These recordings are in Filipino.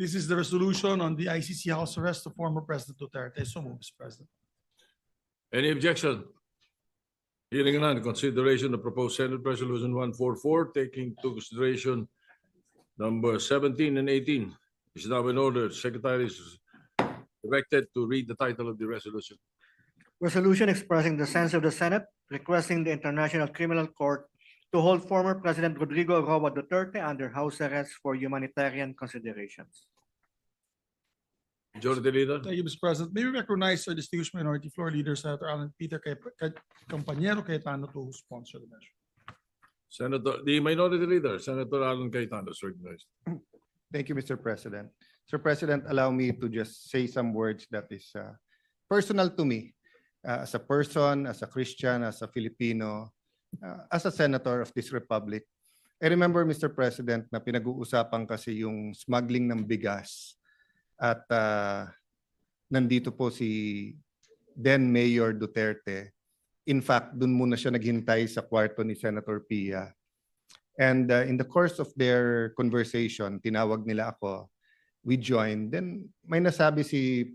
This is the resolution on the ICC house arrest of former President Duterte. So move, Mr. President. Any objection? Hearing none, consideration of proposed Senate Resolution 144, taking into consideration number 17 and 18 is now in order. Secretary is directed to read the title of the resolution. Resolution expressing the sense of the Senate requesting the International Criminal Court to hold former President Rodrigo Roa Duterte under house arrest for humanitarian considerations. Majority Leader. Thank you, Mr. President. May we recognize our distinguished minority floor leader, Senator Alan Peter Compañero Cayetano, to sponsor the measure. Senator, the Minority Leader, Senator Alan Cayetano is recognized. Thank you, Mr. President. Mr. President, allow me to just say some words that is personal to me as a person, as a Christian, as a Filipino, as a senator of this republic. I remember, Mr. President, na pinag-uusapan kasi yung smuggling ng bigas at nandito po si then Mayor Duterte. In fact, dun muna siya naghintay sa kwarto ni Senator Pia. And in the course of their conversation, tinawag nila ako, we joined. Then may nasabi si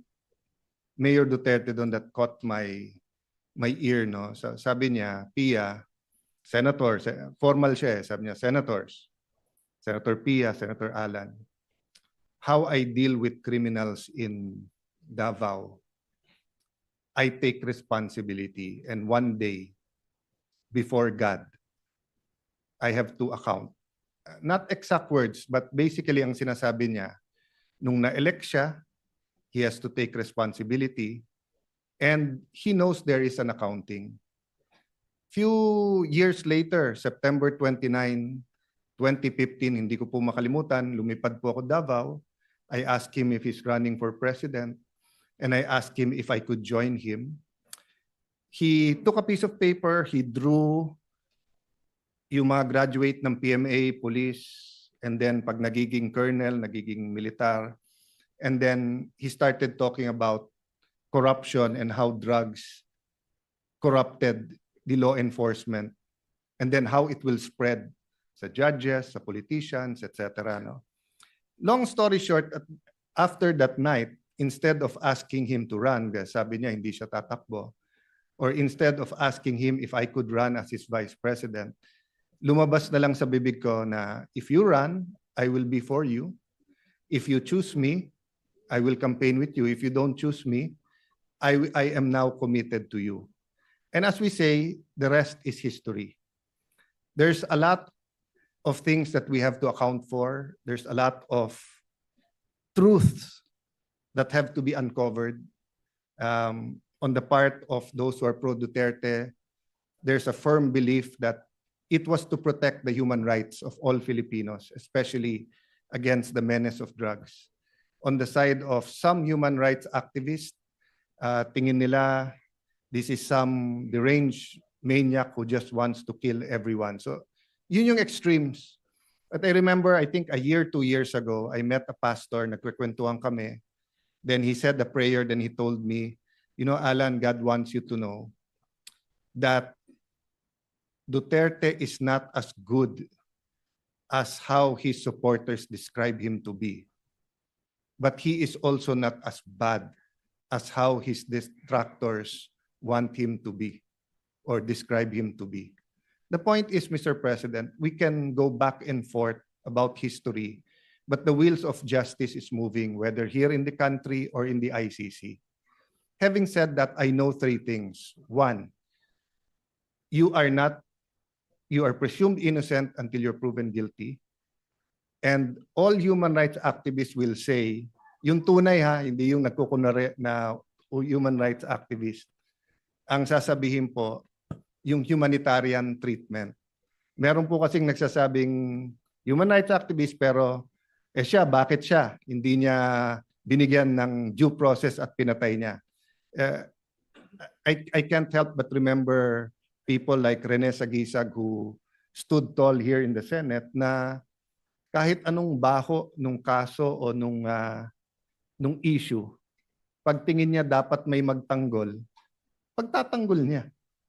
Mayor Duterte doon that caught my ear, no? So, sabi niya, Pia, Senator, formal siya, sabi niya, Senators, Senator Pia, Senator Alan, how I deal with criminals in Davao, I take responsibility, and one day, before God, I have to account. Not exact words, but basically ang sinasabi niya, nung na-elect siya, he has to take responsibility, and he knows there is an accounting. Few years later, September 29, 2015, hindi ko po makalimutan, lumipad po ako Davao. I asked him if he's running for president, and I asked him if I could join him. He took a piece of paper, he drew yung mga graduate ng PMA, police, and then pag nagiging colonel, nagiging militar, and then he started talking about corruption and how drugs corrupted the law enforcement, and then how it will spread sa judges, sa politicians, etc. No? Long story short, after that night, instead of asking him to run, sabi niya hindi siya tatakbo, or instead of asking him if I could run as his vice president, lumabas na lang sa bibig ko na if you run, I will be for you. If you choose me, I will campaign with you. If you don't choose me, I am now committed to you. And as we say, the rest is history. There's a lot of things that we have to account for. There's a lot of truths that have to be uncovered on the part of those who are pro-Duterte. There's a firm belief that it was to protect the human rights of all Filipinos, especially against the menace of drugs. On the side of some human rights activists, tingin nila this is some deranged maniac who just wants to kill everyone. So yun yung extremes. But I remember, I think a year, 2 years ago, I met a pastor, nagkukwentuhan kami. Then he said the prayer, then he told me, you know, Alan, God wants you to know that Duterte is not as good as how his supporters describe him to be. But he is also not as bad as how his detractors want him to be or describe him to be. The point is, Mr. President, we can go back and forth about history, but the wheels of justice is moving, whether here in the country or in the ICC. Having said that, I know 3 things. 1, you are presumed innocent until you're proven guilty. And all human rights activists will say, yung tunay ha, hindi yung nagkukunwari na human rights activist. Ang sasabihin po, yung humanitarian treatment. Meron po kasing nagsasabing human rights activist pero siya, bakit siya? Hindi niya binigyan ng due process at pinatay niya. I can't help but remember people like Rene Sagisag who stood tall here in the Senate na kahit anong baho nung kaso o nung issue, pagtingin niya dapat may magtanggol, pagtatanggol niya.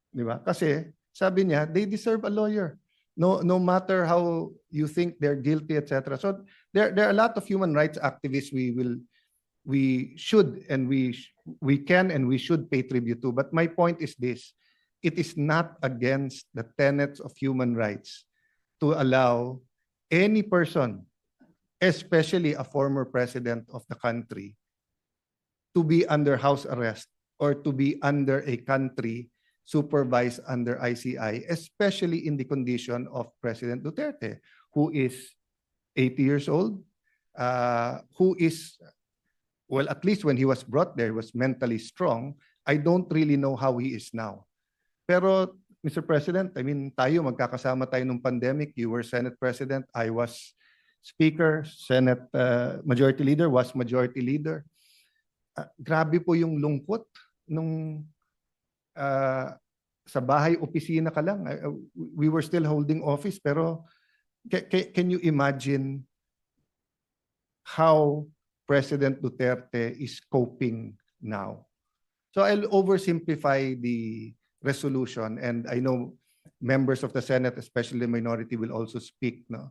Di ba? Kasi sabi niya, they deserve a lawyer. no matter how you think they're guilty, etc. So there are a lot of human rights activists we should and we can and we should pay tribute to. But my point is this: it is not against the tenets of human rights to allow any person, especially a former president of the country, to be under house arrest or to be under a country supervised under ICI, especially in the condition of President Duterte, who is 80 years old, who is, well, at least when he was brought there, was mentally strong. I don't really know how he is now. Pero, Mr. President, I mean, tayo, magkakasama tayo nung pandemic. You were Senate President, I was Speaker, Senate Majority Leader, was Majority Leader. Grabe po yung lungkot nung sa bahay, opisina ka lang. We were still holding office, pero can you imagine how President Duterte is coping now? So I'll oversimplify the resolution, and I know members of the Senate, especially the minority, will also speak. No,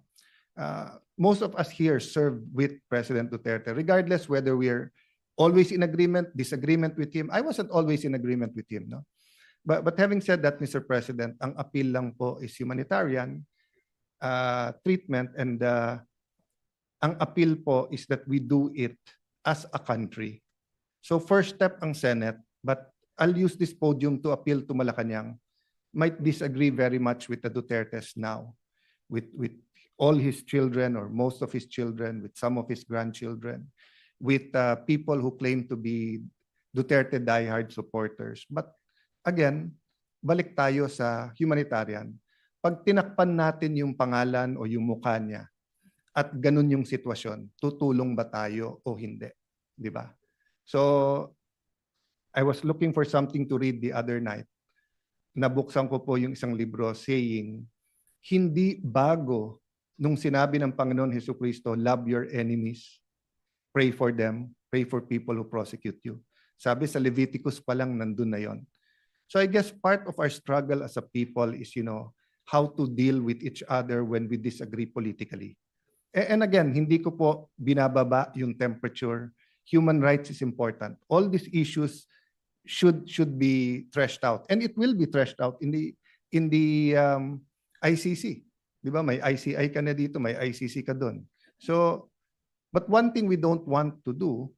most of us here served with President Duterte, regardless whether we're always in agreement, disagreement with him. I wasn't always in agreement with him. No, but having said that, Mr. President, ang appeal lang po is humanitarian treatment, and ang appeal po is that we do it as a country. So first step ang Senate, but I'll use this podium to appeal to Malacanang. Might disagree very much with the Dutertes now, with all his children or most of his children, with some of his grandchildren, with people who claim to be Duterte diehard supporters. But again, balik tayo sa humanitarian. Pag tinakpan natin yung pangalan o yung mukha niya at ganun yung sitwasyon, tutulong ba tayo o hindi? Di ba? So, I was looking for something to read the other night. Nabuksan ko po yung isang libro saying, hindi bago nung sinabi ng Panginoon Jesucristo, love your enemies, pray for them, pray for people who prosecute you. Sabi sa Leviticus pa lang, nandun na yon. So I guess part of our struggle as a people is, how to deal with each other when we disagree politically. And again, hindi ko po binababa yung temperature. Human rights is important. All these issues should be threshed out, and it will be threshed out in the ICC. Di ba? May ICI ka na dito, may ICC ka doon. So, but one thing we don't want to do,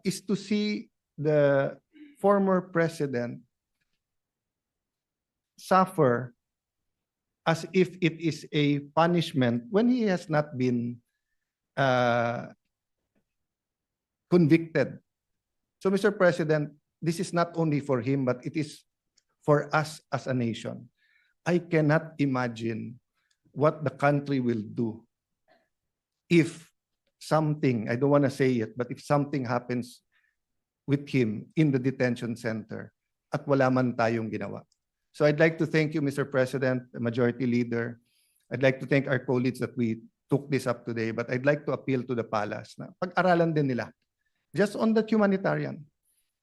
is to see the former president suffer as if it is a punishment when he has not been convicted. So, Mr. President, this is not only for him, but it is for us as a nation. I cannot imagine what the country will do if something, I don't want to say it, but if something happens with him in the detention center at wala man tayong ginawa. So I'd like to thank you, Mr. President, the Majority Leader. I'd like to thank our colleagues that we took this up today, but I'd like to appeal to the palace na pag-aralan din nila. Just on that humanitarian,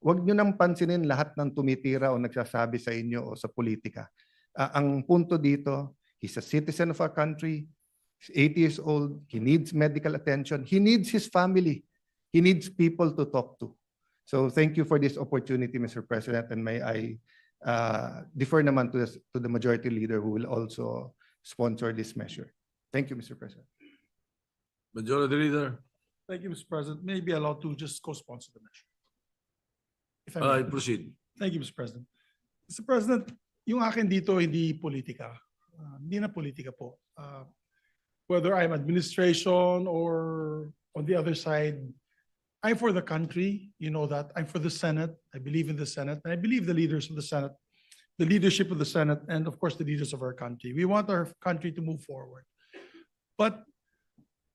huwag nyo nang pansinin lahat ng tumitira o nagsasabi sa inyo o sa politika. Ang punto dito, he's a citizen of our country, he's 80 years old, he needs medical attention, he needs his family, he needs people to talk to. So thank you for this opportunity, Mr. President, and may I defer naman to the Majority Leader who will also sponsor this measure. Thank you, Mr. President. Majority Leader, Thank you, Mr. President. May I be allowed to just co-sponsor the measure? If I may. proceed. Thank you, Mr. President. Mr. President, yung akin dito hindi politika. Hindi na politika po. Whether I'm administration or on the other side, I'm for the country, you know that. I'm for the Senate. I believe in the Senate. And I believe the leaders of the Senate, the leadership of the Senate, and of course the leaders of our country. We want our country to move forward. But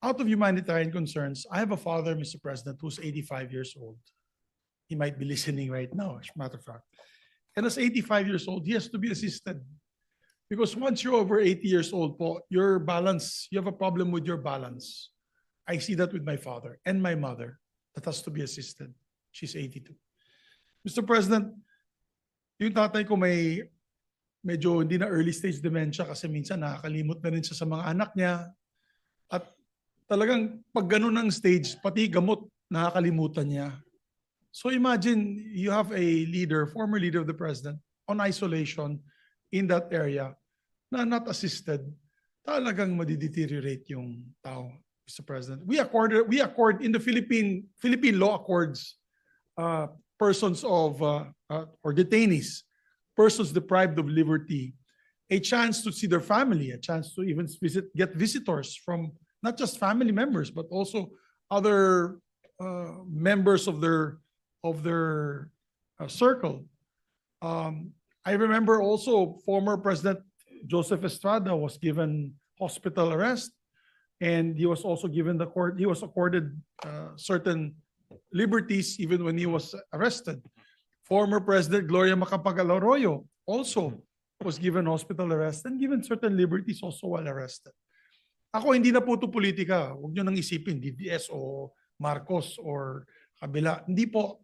out of humanitarian concerns, I have a father, Mr. President, who's 85 years old. He might be listening right now, as a matter of fact. And as 85 years old, he has to be assisted. Because once you're over 80 years old, po, your balance, you have a problem with your balance. I see that with my father and my mother that has to be assisted. She's 82. Mr. President, yung tatay ko may medyo hindi na early stage dementia kasi minsan nakakalimot na rin siya sa mga anak niya. At talagang pag ganun ang stage, pati gamot nakakalimutan niya. So imagine you have a leader, former leader of the president, on isolation in that area na not assisted, talagang madideteriorate yung tao, Mr. President. We accord in the Philippine law accords persons of or detainees, persons deprived of liberty, a chance to see their family, a chance to even get visitors from not just family members but also other members of their circle. I remember also former President Joseph Estrada was given hospital arrest, and he was also given he was accorded certain liberties even when he was arrested. Former President Gloria Macapagal Arroyo also was given hospital arrest and given certain liberties also while arrested. Ako, hindi na po ito politika. Huwag nyo nang isipin, DDS o Marcos or kabila. Hindi po.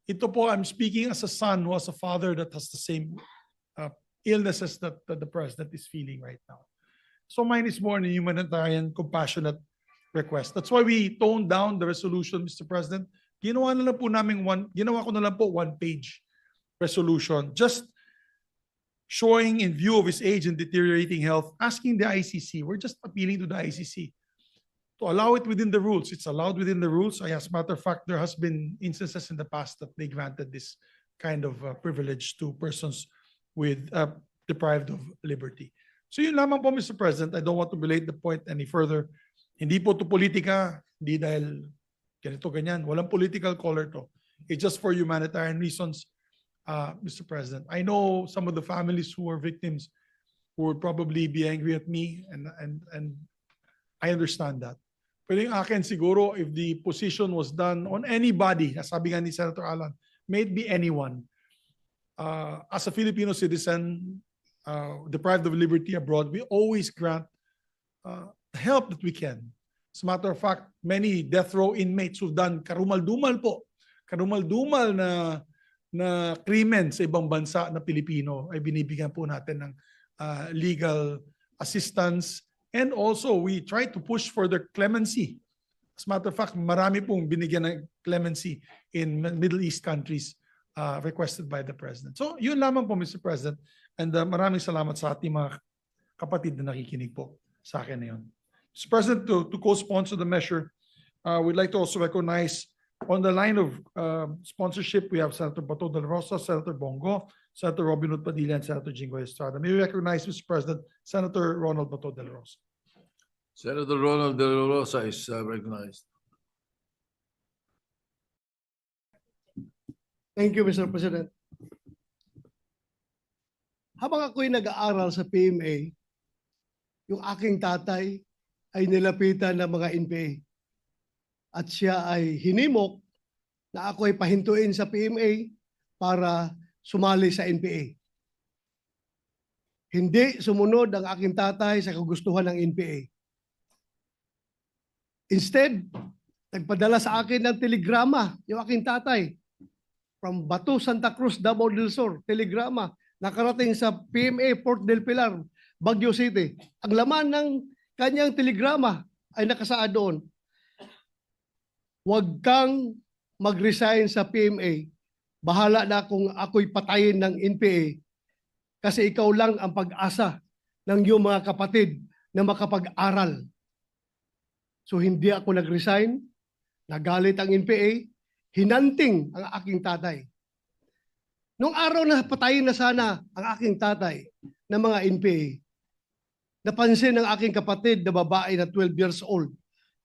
Ito po, I'm speaking as a son who has a father that has the same illnesses that the president is feeling right now. So mine is more an humanitarian, compassionate request. That's why we toned down the resolution, Mr. President. Ginawa ko na lang po one-page resolution, just showing in view of his age and deteriorating health, asking the ICC, we're just appealing to the ICC to allow it within the rules. It's allowed within the rules. As a matter of fact, there has been instances in the past that they granted this kind of privilege to persons with deprived of liberty. So yun lamang po, Mr. President. I don't want to belate the point any further. Hindi po to politika, hindi dahil ganito ganyan. Walang political color to. It's just for humanitarian reasons, Mr. President. I know some of the families who are victims who would probably be angry at me, and I understand that. Pero yung akin siguro, if the position was done on anybody, sabi nga ni Senator Alan, may it be anyone, as a Filipino citizen, deprived of liberty abroad, we always grant help that we can. As a matter of fact, many death row inmates who've done karumal-dumal na krimen sa ibang bansa na Pilipino ay binibigyan po natin ng legal assistance. And also, we try to push for their clemency. As a matter of fact, marami pong binigyan ng clemency in Middle East countries requested by the President. So, yun lamang po, Mr. President. And maraming salamat sa ating mga kapatid na nakikinig po sa akin na yun. Mr. President, to co-sponsor the measure, we'd like to also recognize on the line of sponsorship, we have Senator Bato de la Rosa, Senator Bongo, Senator Robin Hood Padilla, and Senator Jinggoy Estrada. May we recognize, Mr. President, Senator Ronald Bato de la Rosa. Senator Ronald De La Rosa is recognized. Thank you, Mr. President. Habang ako'y nag-aaral sa PMA, yung aking tatay ay nilapitan ng mga NPA. At siya ay hinimok na ako ay pahintuin sa PMA para sumali sa NPA. Hindi sumunod ang aking tatay sa kagustuhan ng NPA. Instead, nagpadala sa akin ng telegrama yung aking tatay from Bato, Santa Cruz, Davao del Sur. Telegrama nakarating sa PMA Port del Pilar, Baguio City. Ang laman ng kanyang telegrama ay nakasaad doon, huwag kang mag-resign sa PMA. Bahala na kung ako'y patayin ng NPA kasi ikaw lang ang pag-asa ng iyong mga kapatid na makapag-aral. So hindi ako nag-resign, nagalit ang NPA, hinanting ang aking tatay. Noong araw na patayin na sana ang aking tatay ng mga NPA, napansin ng aking kapatid na babae na 12 years old,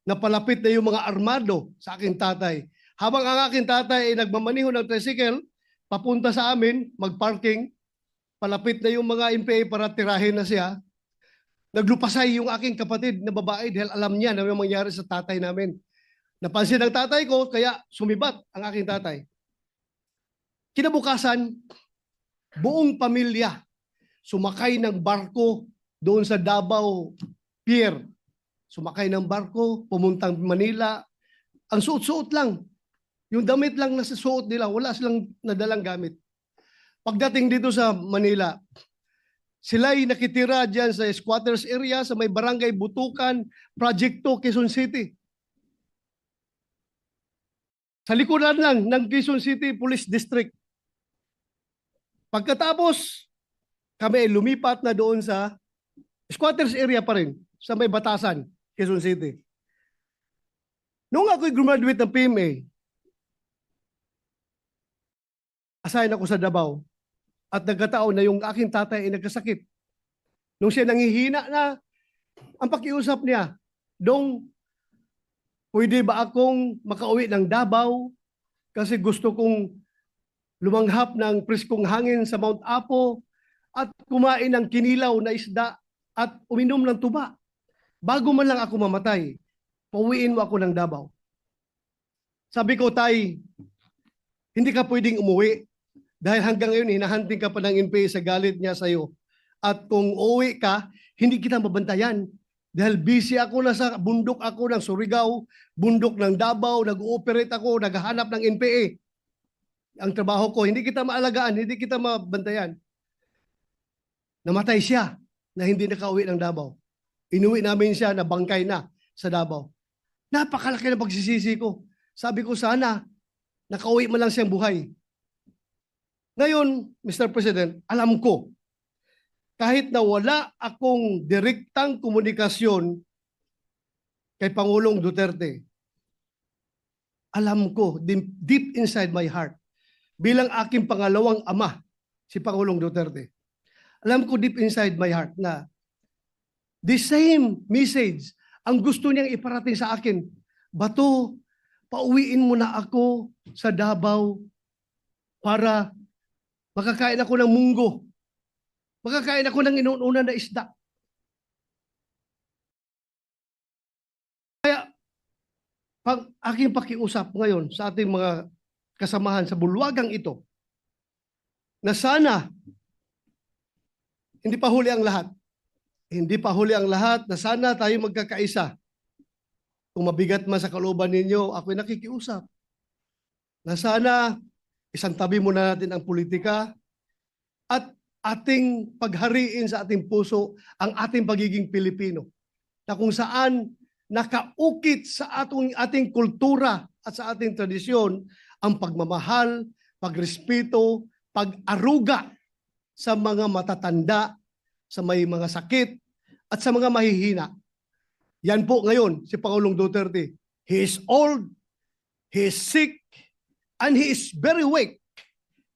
na palapit na yung mga armado sa aking tatay. Habang ang aking tatay ay nagmamaniho ng tricycle, papunta sa amin, mag-parking, palapit na yung mga NPA para tirahin na siya, naglupasay yung aking kapatid na babae dahil alam niya na may mangyari sa tatay namin. Napansin ng tatay ko, kaya sumibat ang aking tatay. Kinabukasan, buong pamilya sumakay ng barko doon sa Davao Pier. Sumakay ng barko, pumuntang Manila. Ang suot-suot lang. Yung damit lang na suot nila, wala silang nadalang gamit. Pagdating dito sa Manila, Sila'y nakitira dyan sa squatters area sa may barangay Butukan, Project 2, Quezon City. Sa likuran lang ng Quezon City Police District. Pagkatapos, kami ay lumipat na doon sa squatters area pa rin, sa may Batasan, Quezon City. Noong ako'y graduate ng PMA, assign ako sa Davao at nagkataon na yung aking tatay ay nagkasakit. Nung siya nanghihina na, ang pakiusap niya, Dong, pwede ba akong makauwi ng Davao kasi gusto kong lumanghap ng preskong hangin sa Mount Apo at kumain ng kinilaw na isda at uminom ng tuba. Bago man lang ako mamatay, pauwiin mo ako ng Davao. Sabi ko, Tay, hindi ka pwedeng umuwi dahil hanggang ngayon hinahanting ka pa ng NPA sa galit niya sa iyo. At kung uuwi ka, hindi kita mabantayan. Dahil busy ako na sa bundok ako ng Surigao, bundok ng Davao, nag-ooperate ako, naghahanap ng NPA. Ang trabaho ko, hindi kita maalagaan, hindi kita mabantayan. Namatay siya na hindi nakauwi ng Davao. Inuwi namin siya na bangkay na sa Davao. Napakalaki na pagsisisi ko. Sabi ko sana, nakauwi man lang siyang buhay. Ngayon, Mr. President, alam ko, kahit na wala akong direktang komunikasyon kay Pangulong Duterte, alam ko, deep inside my heart, bilang aking pangalawang ama, si Pangulong Duterte, alam ko deep inside my heart na the same message ang gusto niyang iparating sa akin. Bato, pauwiin mo na ako sa Davao para makakain ako ng munggo. Makakain ako ng inuuna na isda. Kaya, pag aking pakiusap ngayon sa ating mga kasamahan sa bulwagang ito, na sana, hindi pa huli ang lahat. Hindi pa huli ang lahat, na sana tayo magkakaisa. Kung mabigat man sa kalooban ninyo, ako'y nakikiusap. Na sana, isang tabi muna natin ang politika at ating paghariin sa ating puso ang ating pagiging Pilipino. Na kung saan nakaukit sa ating kultura at sa ating tradisyon ang pagmamahal, pagrespeto, pag-aruga sa mga matatanda, sa may mga sakit, at sa mga mahihina. Yan po ngayon si Pangulong Duterte. He is old, he is sick, and he is very weak.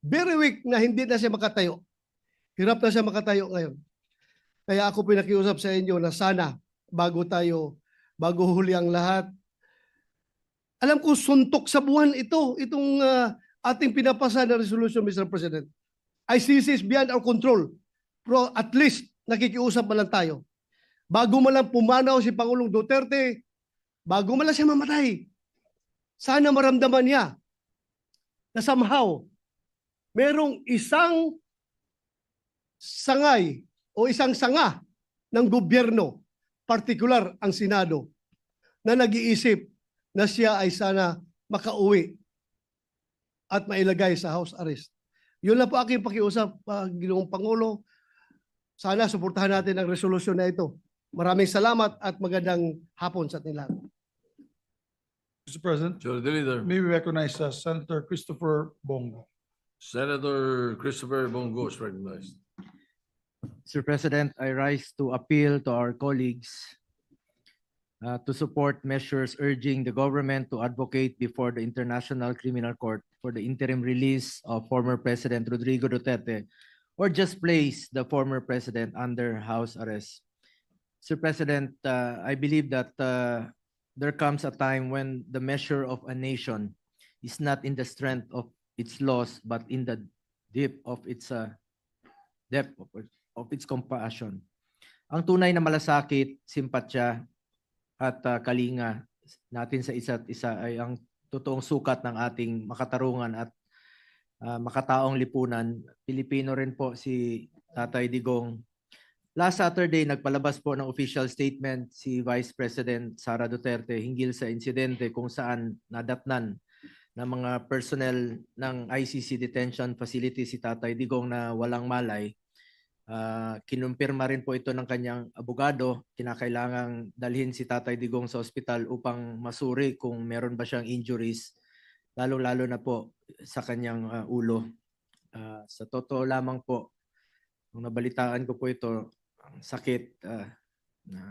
Very weak na hindi na siya makatayo. Hirap na siya makatayo ngayon. Kaya ako pinakiusap sa inyo na sana bago huli ang lahat, alam ko suntok sa buwan itong ating pinapasa na resolution, Mr. President. ICC is beyond our control. Pero at least nakikiusap man lang tayo. Bago man lang pumanaw si Pangulong Duterte, bago man lang siya mamatay, sana maramdaman niya na somehow merong isang sangay o isang sanga ng gobyerno, partikular ang Senado, na nag-iisip na siya ay sana makauwi at mailagay sa house arrest. Yun lang po aking pakiusap, Ginoong Pangulo. Sana suportahan natin ang resolusyon na ito. Maraming salamat at magandang hapon sa ating lahat. Mr. President, Sure, the leader. may we recognize Senator Christopher Bongo. Senator Christopher Bongo is recognized. Mr. President, I rise to appeal to our colleagues to support measures urging the government to advocate before the International Criminal Court for the interim release of former President Rodrigo Duterte or just place the former president under house arrest. Mr. President, I believe that there comes a time when the measure of a nation is not in the strength of its laws, but in the depth of its compassion. Ang tunay na malasakit, simpatya at kalinga natin sa isa't isa ay ang totoong sukat ng ating makatarungan at makataong lipunan. Pilipino rin po si Tatay Digong. Last Saturday, nagpalabas po ng official statement si Vice President Sara Duterte hinggil sa insidente kung saan nadatnan ng mga personnel ng ICC detention facility si Tatay Digong na walang malay. kinumpirma rin po ito ng kanyang abogado. Kinakailangang dalhin si Tatay Digong sa ospital upang masuri kung meron ba siyang injuries, lalo-lalo na po sa kanyang ulo. Sa totoo lamang po, nung nabalitaan ko po ito, ang sakit,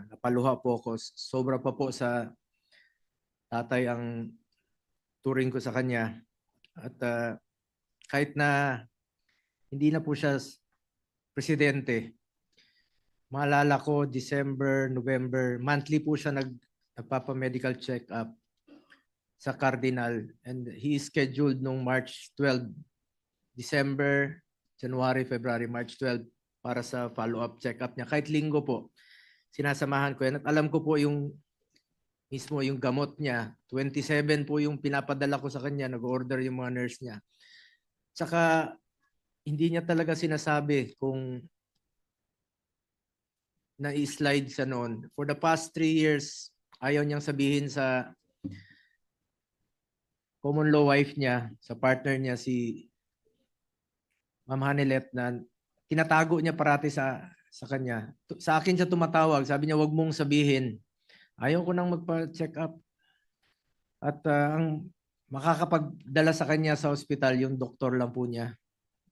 napaluha po ako. Sobra pa po sa tatay ang turing ko sa kanya. At kahit na hindi na po siya presidente, maalala ko December, November, monthly po siya nagpapa-medical check-up sa Cardinal, and he is scheduled nung March 12, December, January, February, March 12 para sa follow-up check-up niya. Kahit linggo po, sinasamahan ko yan. At alam ko po yung mismo yung gamot niya. 27 po yung pinapadala ko sa kanya. Nag-order yung mga nurse niya. Tsaka hindi niya talaga sinasabi kung na-slide siya noon. For the past 3 years, ayaw niyang sabihin sa common law wife niya, sa partner niya, si Ma'am Hanilet, na tinatago niya parati sa kanya. Sa akin siya tumatawag. Sabi niya, wag mong sabihin. Ayaw ko nang magpa-check up. At ang makakapagdala sa kanya sa ospital, yung doktor lang po niya.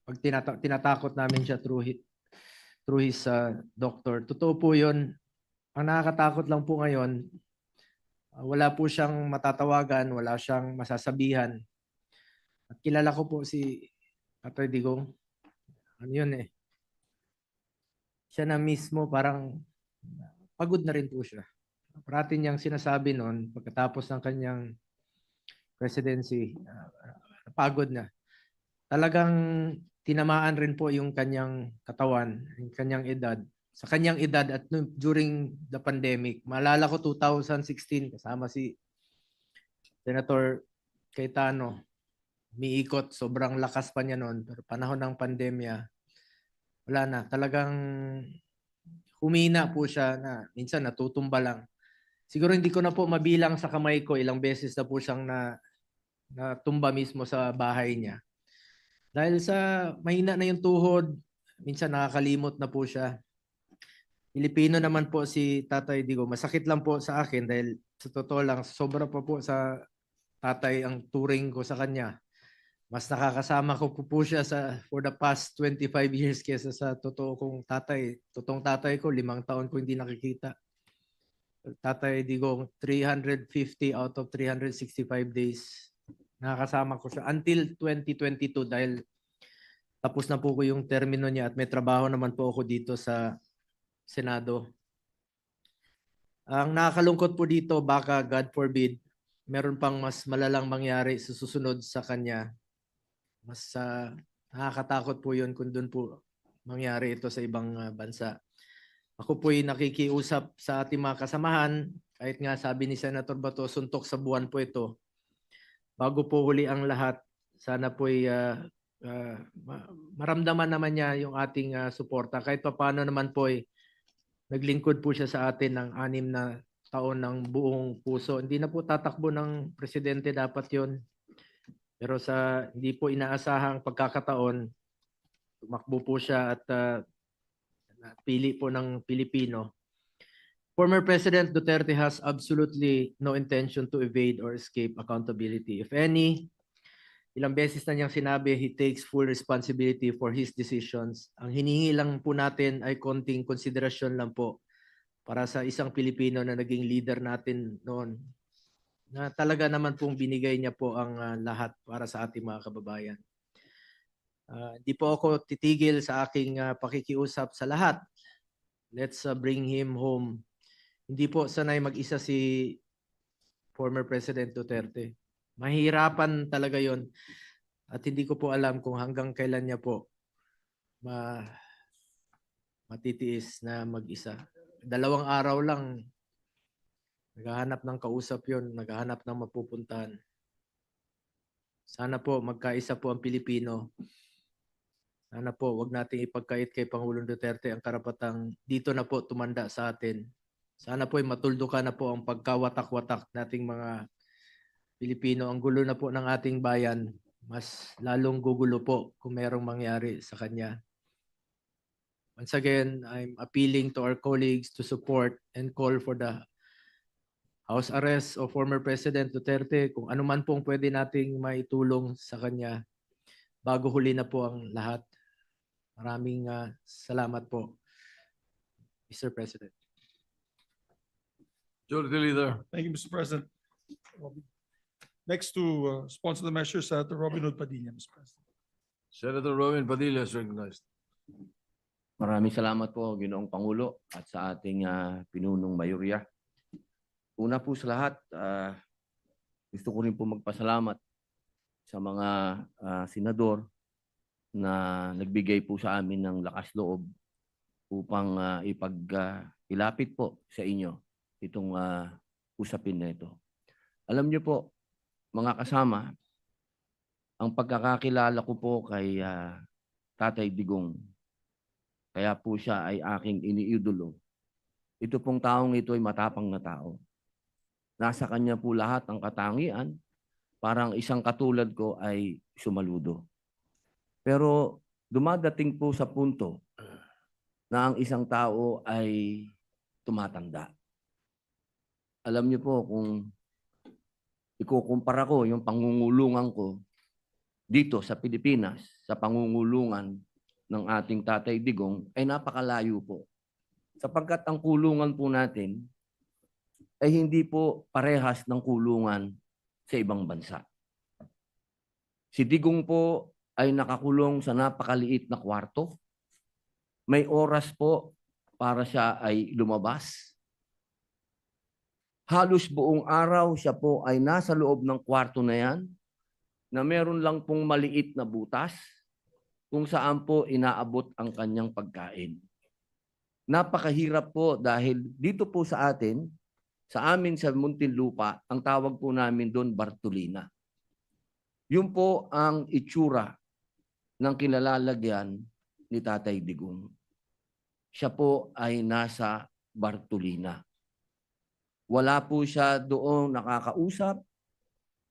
Pag tinatakot namin siya through his doctor. Totoo po yun. Ang nakakatakot lang po ngayon, wala po siyang matatawagan, wala siyang masasabihan. At kilala ko po si Tatay Digong. Ano yun eh. Siya na mismo parang pagod na rin po siya. Parati niyang sinasabi noon pagkatapos ng kanyang presidency, pagod na. Talagang tinamaan rin po yung kanyang katawan, yung kanyang edad. Sa kanyang edad at during the pandemic, maalala ko 2016 kasama si Senator Cayetano. Miikot, sobrang lakas pa niya noon. Pero panahon ng pandemya, wala na. Talagang humina po siya na minsan natutumba lang. Siguro hindi ko na po mabilang sa kamay ko ilang beses na po siyang natumba mismo sa bahay niya. Dahil sa mahina na yung tuhod, minsan nakakalimot na po siya. Pilipino naman po si Tatay Digong. Masakit lang po sa akin dahil sa totoo lang, sobra pa po sa tatay ang turing ko sa kanya. Mas nakakasama ko po siya for the past 25 years kesa sa totoo kong tatay. Totoong tatay ko, 5 taon ko hindi nakikita. Tatay Digong, 350 out of 365 days. Nakakasama ko siya until 2022 dahil tapos na po ko yung termino niya at may trabaho naman po ako dito sa Senado. Ang nakakalungkot po dito, baka God forbid, meron pang mas malalang mangyari sa susunod sa kanya. Mas nakakatakot po yun kung doon po mangyari ito sa ibang bansa. Ako po'y nakikiusap sa ating mga kasamahan, kahit nga sabi ni Senator Bato, suntok sa buwan po ito. Bago po huli ang lahat, sana po'y maramdaman naman niya yung ating suporta. Kahit pa paano naman po'y naglingkod po siya sa atin ng 6 na taon ng buong puso. Hindi na po tatakbo ng presidente, dapat yon. Pero sa hindi po inaasahang pagkakataon, tumakbo po siya at pili po ng Pilipino. Former President Duterte has absolutely no intention to evade or escape accountability. If any, ilang beses na niyang sinabi, he takes full responsibility for his decisions. Ang hinihingi lang po natin ay konting konsiderasyon lang po para sa isang Pilipino na naging leader natin noon, na talaga naman pong binigay niya po ang lahat para sa ating mga kababayan. Di po ako titigil sa aking pakikiusap sa lahat. Let's bring him home. Hindi po sanay mag-isa si former President Duterte. Mahirapan talaga yon. At hindi ko po alam kung hanggang kailan niya po matitiis na mag-isa. 2 araw lang, naghahanap ng kausap yon, naghahanap ng mapupuntahan. Sana po magkaisa po ang Pilipino. Sana po wag nating ipagkait kay Pangulong Duterte ang karapatang dito na po tumanda sa atin. Sana po matuldukan na po ang pagkawatak-watak nating mga Pilipino. Ang gulo na po ng ating bayan, mas lalong gugulo po kung merong mangyari sa kanya. Once again, I'm appealing to our colleagues to support and call for the house arrest of former President Duterte, kung ano man pong pwede nating maitulong sa kanya bago huli na po ang lahat. Maraming salamat po, Mr. President. Majority Leader. Thank you, Mr. President. Next to sponsor the measure, Senator Robin Hood Padilla, Mr. President. Senator Robin Padilla is recognized. Maraming salamat po, Ginoong Pangulo, at sa ating pinunong mayorya. Una po sa lahat, gusto ko rin po magpasalamat sa mga senador na nagbigay po sa amin ng lakas loob upang ilapit po sa inyo itong usapin na ito. Alam niyo po, mga kasama, ang pagkakakilala ko po kay Tatay Digong, kaya po siya ay aking iniidolo. Ito pong taong ito ay matapang na tao. Nasa kanya po lahat ang katangian, parang isang katulad ko ay sumaludo. Pero dumadating po sa punto na ang isang tao ay tumatanda. Alam niyo po, kung ikukumpara ko yung pangungulungan ko dito sa Pilipinas, sa pangungulungan ng ating Tatay Digong, ay napakalayo po. Sapagkat ang kulungan po natin ay hindi po parehas ng kulungan sa ibang bansa. Si Digong po ay nakakulong sa napakaliit na kwarto. May oras po para siya ay lumabas. Halos buong araw siya po ay nasa loob ng kwarto na yan, na meron lang pong maliit na butas kung saan po inaabot ang kanyang pagkain. Napakahirap po dahil dito po sa atin, sa amin sa Muntinlupa, ang tawag po namin doon Bartolina. Yun po ang itsura ng kinalalagyan ni Tatay Digong. Siya po ay nasa Bartolina. Wala po siya doon nakakausap,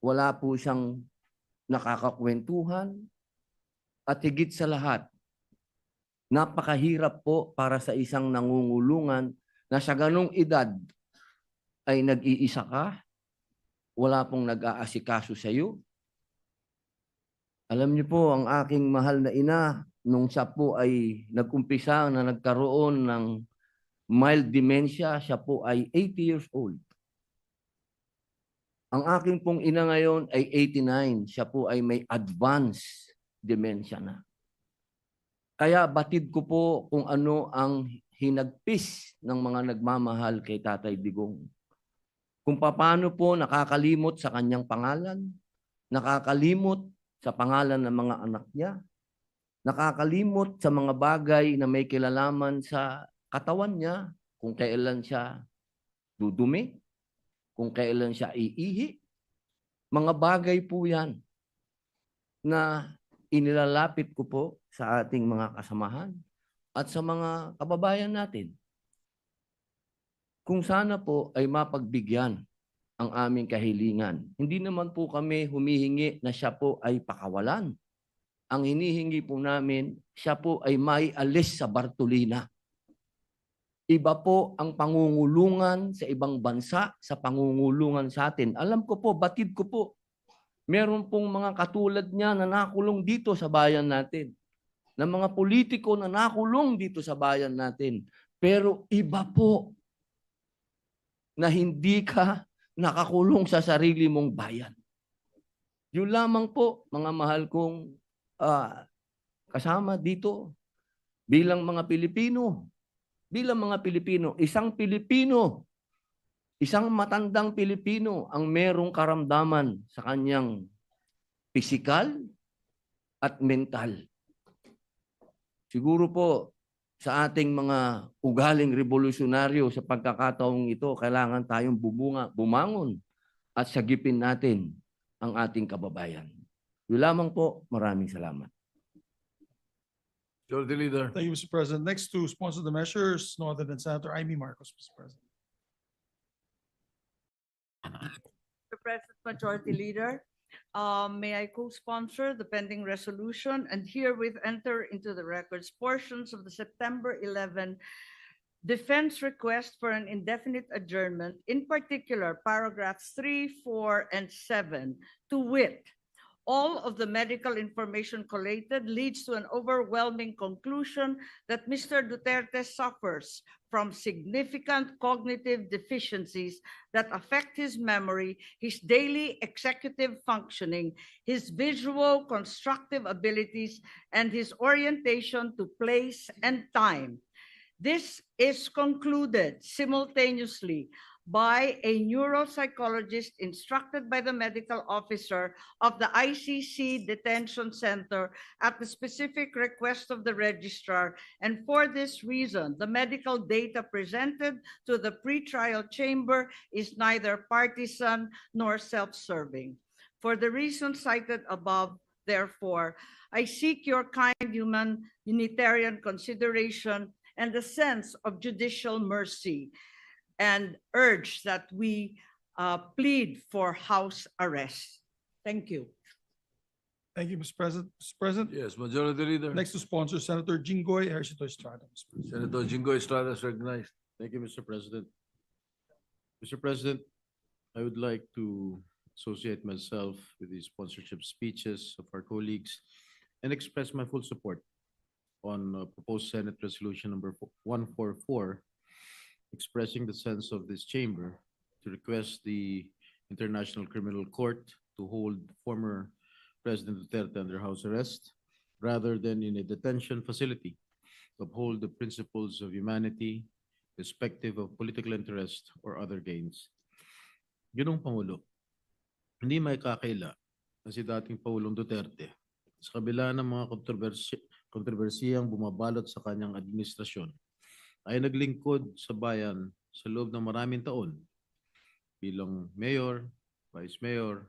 wala po siyang nakakakwentuhan, at higit sa lahat, napakahirap po para sa isang nangungulungan na sa ganong edad ay nag-iisa ka, wala pong nag-aasikaso sa iyo. Alam niyo po, ang aking mahal na ina, nung siya po ay nag-umpisa na nagkaroon ng mild dementia, siya po ay 80 years old. Ang aking pong ina ngayon ay 89. Siya po ay may advanced dementia na. Kaya batid ko po kung ano ang hinagpis ng mga nagmamahal kay Tatay Digong. Kung paano po nakakalimot sa kanyang pangalan, nakakalimot sa pangalan ng mga anak niya, nakakalimot sa mga bagay na may kilalaman sa katawan niya, kung kailan siya dudumi, kung kailan siya iihi. Mga bagay po yan na inilalapit ko po sa ating mga kasamahan at sa mga kababayan natin. Kung sana po ay mapagbigyan ang aming kahilingan. Hindi naman po kami humihingi na siya po ay pakawalan. Ang hinihingi po namin, siya po ay maialis sa Bartolina. Iba po ang pangungulungan sa ibang bansa sa pangungulungan sa atin. Alam ko po, batid ko po, meron pong mga katulad niya na nakulong dito sa bayan natin. Na mga politiko na nakulong dito sa bayan natin. Pero iba po na hindi ka nakakulong sa sarili mong bayan. Yun lamang po, mga mahal kong kasama dito bilang mga Pilipino. Bilang mga Pilipino, isang matandang Pilipino ang merong karamdaman sa kanyang pisikal at mental. Siguro po sa ating mga ugaling revolusyonaryo sa pagkakataong ito, kailangan tayong bumangon at sagipin natin ang ating kababayan. Yun lamang po, maraming salamat. Majority Leader. Thank you, Mr. President. Next to sponsor the measures, no other than Senator Amy Marcos, Mr. President. Mr. President, Majority Leader, May I co-sponsor the pending resolution and herewith enter into the records portions of the September 11 defense request for an indefinite adjournment, in particular paragraphs 3, 4, and 7, to wit, all of the medical information collated leads to an overwhelming conclusion that Mr. Duterte suffers from significant cognitive deficiencies that affect his memory, his daily executive functioning, his visual constructive abilities, and his orientation to place and time. This is concluded simultaneously by a neuropsychologist instructed by the medical officer of the ICC Detention Center at the specific request of the registrar. And for this reason, the medical data presented to the pretrial chamber is neither partisan nor self-serving. For the reasons cited above, therefore, I seek your kind humanitarian consideration and a sense of judicial mercy, and urge that we plead for house arrest. Thank you. Thank you, Mr. President. Mr. President, Yes, Majority Leader. next to sponsor Senator Jinggoy Ejercito Estrada. Mr. President. Senator Jingo Estrada is recognized. Thank you, Mr. President. Mr. President, I would like to associate myself with the sponsorship speeches of our colleagues and express my full support on proposed Senate Resolution number 144, expressing the sense of this chamber to request the International Criminal Court to hold former President Duterte under house arrest rather than in a detention facility, to uphold the principles of humanity, irrespective of political interest or other gains. Ginong Pangulo, hindi may kakaila na si dating Pangulong Duterte sa kabila ng mga kontrobersiyang bumabalot sa kanyang administrasyon ay naglingkod sa bayan sa loob ng maraming taon bilang mayor, vice mayor,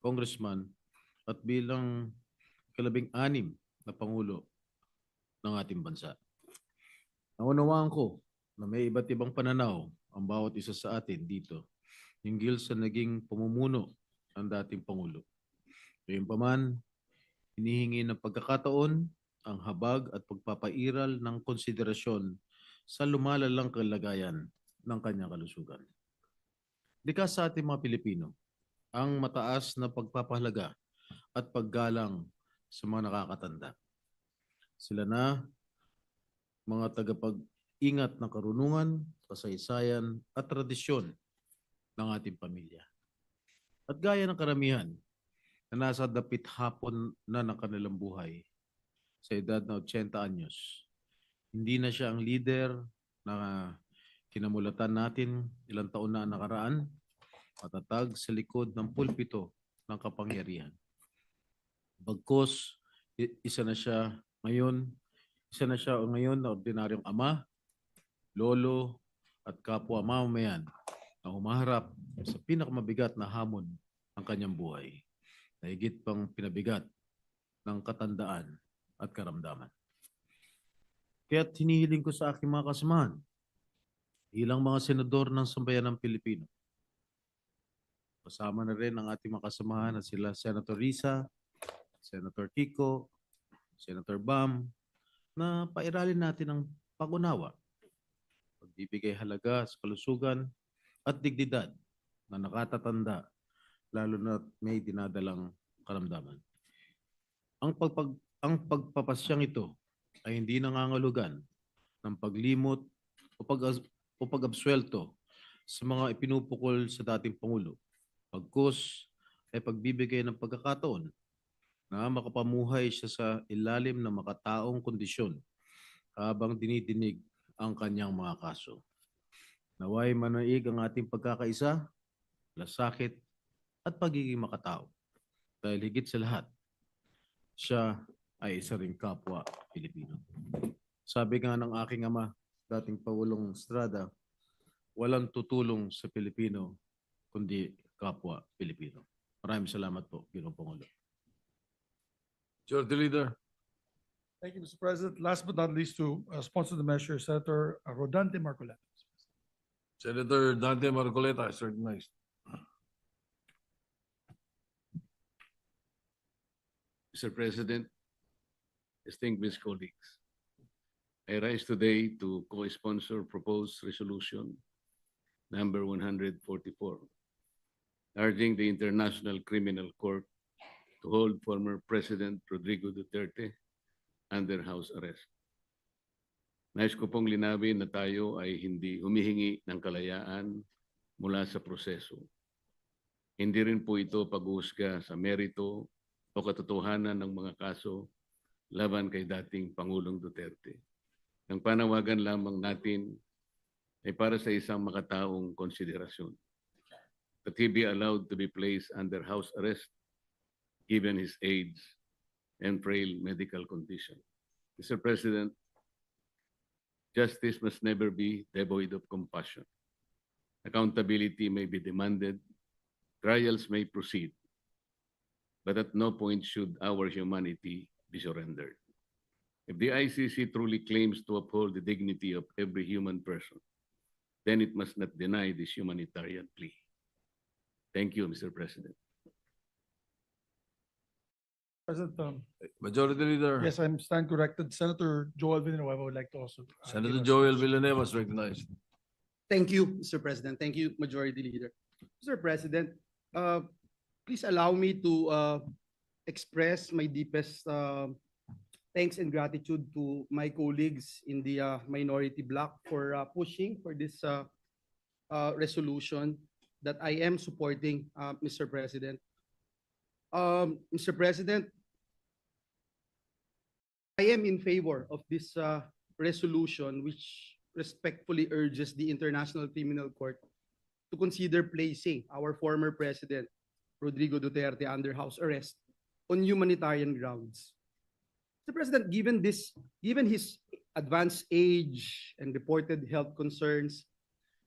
congressman at bilang kalabing-anim na pangulo ng ating bansa. Naunawaan ko na may iba't ibang pananaw ang bawat isa sa atin dito hinggil sa naging pamumuno ng dating pangulo. Gayunpaman, hinihingi ng pagkakataon ang habag at pagpapairal ng konsiderasyon sa lumalalang kalagayan ng kanyang kalusugan. Likas sa ating mga Pilipino ang mataas na pagpapahalaga at paggalang sa mga nakakatanda. Sila na mga tagapag-ingat ng karunungan, kasaysayan at tradisyon ng ating pamilya. At gaya ng karamihan na nasa dapit hapon na ng kanilang buhay sa edad na 80 anyos, hindi na siya ang leader na kinamulatan natin ilang taon na nakaraan, matatag sa likod ng pulpito ng kapangyarihan. Bagkus, isa na siya ngayon na ordinaryong ama, lolo at kapwa mamamayan na humaharap sa pinakamabigat na hamon ng kanyang buhay, na higit pang pinabigat ng katandaan at karamdaman. Kaya't hinihiling ko sa aking mga kasamahan, ilang mga senador ng sambayan ng Pilipino, kasama na rin ang ating mga kasamahan na sila Senator Risa, Senator Kiko, Senator Bam, na pairalin natin ang pag-unawa, pagbibigay halaga sa kalusugan at dignidad na nakatatanda, lalo na may dinadalang karamdaman. Ang pagpapasyang ito ay hindi nangangahulugan ng paglimot o pag-absuelto sa mga ipinupukol sa dating Pangulo. Pagkus ay pagbibigay ng pagkakataon na makapamuhay siya sa ilalim ng makataong kondisyon habang dinidinig ang kanyang mga kaso. Naway manaig ang ating pagkakaisa, lasakit at pagiging makatao. Dahil higit sa lahat, siya ay isa ring kapwa Pilipino. Sabi nga ng aking ama, dating Pangulong Estrada, walang tutulong sa Pilipino kundi kapwa Pilipino. Maraming salamat po, Ginoong Pangulo. Majority Leader. Thank you, Mr. President. Last but not least, to sponsor the measure, Senator Rodante Marcoleta. Senator Dante Marcoleta is recognized. Mr. President, distinguished colleagues, I rise today to co-sponsor proposed resolution number 144, urging the International Criminal Court to hold former President Rodrigo Duterte under house arrest. Nais ko pong linawin na tayo ay hindi humihingi ng kalayaan mula sa proseso. Hindi rin po ito pag-uusga sa merito o katotohanan ng mga kaso laban kay dating Pangulong Duterte. Ang panawagan lamang natin ay para sa isang makataong konsiderasyon. That he be allowed to be placed under house arrest given his age and frail medical condition. Mr. President, justice must never be devoid of compassion. Accountability may be demanded, trials may proceed, but at no point should our humanity be surrendered. If the ICC truly claims to uphold the dignity of every human person, then it must not deny this humanitarian plea. Thank you, Mr. President. President, Majority Leader. yes, I'm stand corrected. Senator Joel Villanueva would like to also. Senator give us- Joel Villanueva is recognized. Thank you, Mr. President. Thank you, Majority Leader. Mr. President, please allow me to express my deepest thanks and gratitude to my colleagues in the minority bloc for pushing for this resolution that I am supporting, Mr. President. Mr. President, I am in favor of this resolution which respectfully urges the International Criminal Court to consider placing our former President, Rodrigo Duterte, under house arrest on humanitarian grounds. Mr. President, given his advanced age and reported health concerns,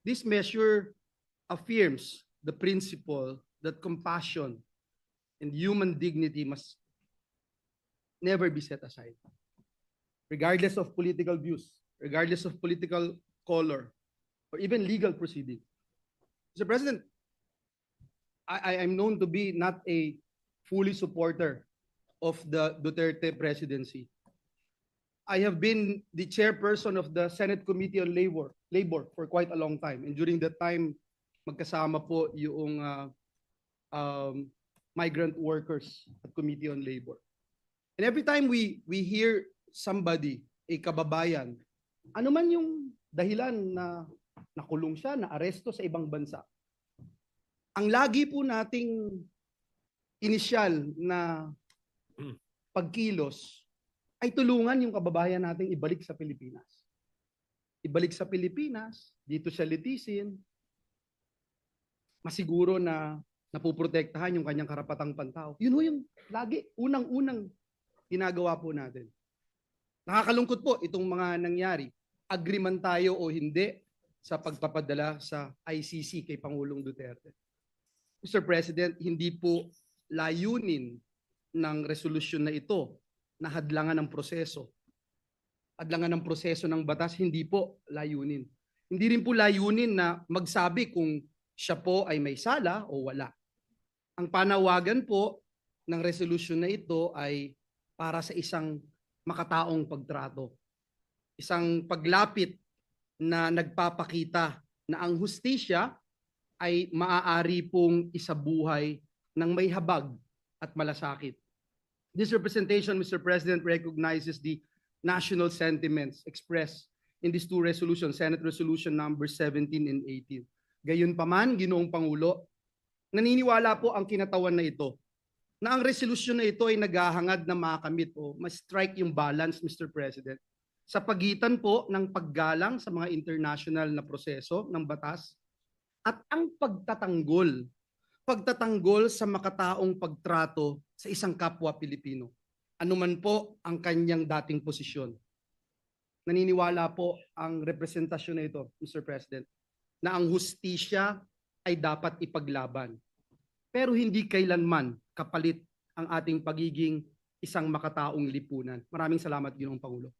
this measure affirms the principle that compassion and human dignity must never be set aside, regardless of political views, regardless of political color, or even legal proceeding. Mr. President, I am known to be not a fully supporter of the Duterte presidency. I have been the chairperson of the Senate Committee on Labor for quite a long time. And during that time, magkasama po yung migrant workers at Committee on Labor. And every time we hear somebody, a kababayan, ano man yung dahilan na nakulong siya, na aresto sa ibang bansa, ang lagi po nating inisyal na pagkilos ay tulungan yung kababayan nating ibalik sa Pilipinas. Ibalik sa Pilipinas, dito siya litisin, masiguro na napuprotektahan yung kanyang karapatang pantao. Yun ho yung lagi, unang-unang ginagawa po natin. Nakakalungkot po itong mga nangyari. Agree man tayo o hindi sa pagpapadala sa ICC kay Pangulong Duterte. Mr. President, hindi po layunin ng resolusyon na ito na hadlangan ng proseso. Hadlangan ng proseso ng batas, hindi po layunin. Hindi rin po layunin na magsabi kung siya po ay may sala o wala. Ang panawagan po ng resolusyon na ito ay para sa isang makataong pagtrato. Isang paglapit na nagpapakita na ang hustisya ay maaari pong isabuhay ng may habag at malasakit. This representation, Mr. President, recognizes the national sentiments expressed in these two resolutions, Senate Resolution number 17 and 18. Gayunpaman, Ginoong Pangulo, naniniwala po ang kinatawan na ito na ang resolusyon na ito ay naghahangad na makamit o ma-strike yung balance, Mr. President, sa pagitan po ng paggalang sa mga international na proseso ng batas at ang pagtatanggol sa makataong pagtrato sa isang kapwa Pilipino. Anuman po ang kanyang dating posisyon. Naniniwala po ang representasyon na ito, Mr. President, na ang hustisya ay dapat ipaglaban. Pero hindi kailanman kapalit ang ating pagiging isang makataong lipunan. Maraming salamat, Ginoong Pangulo.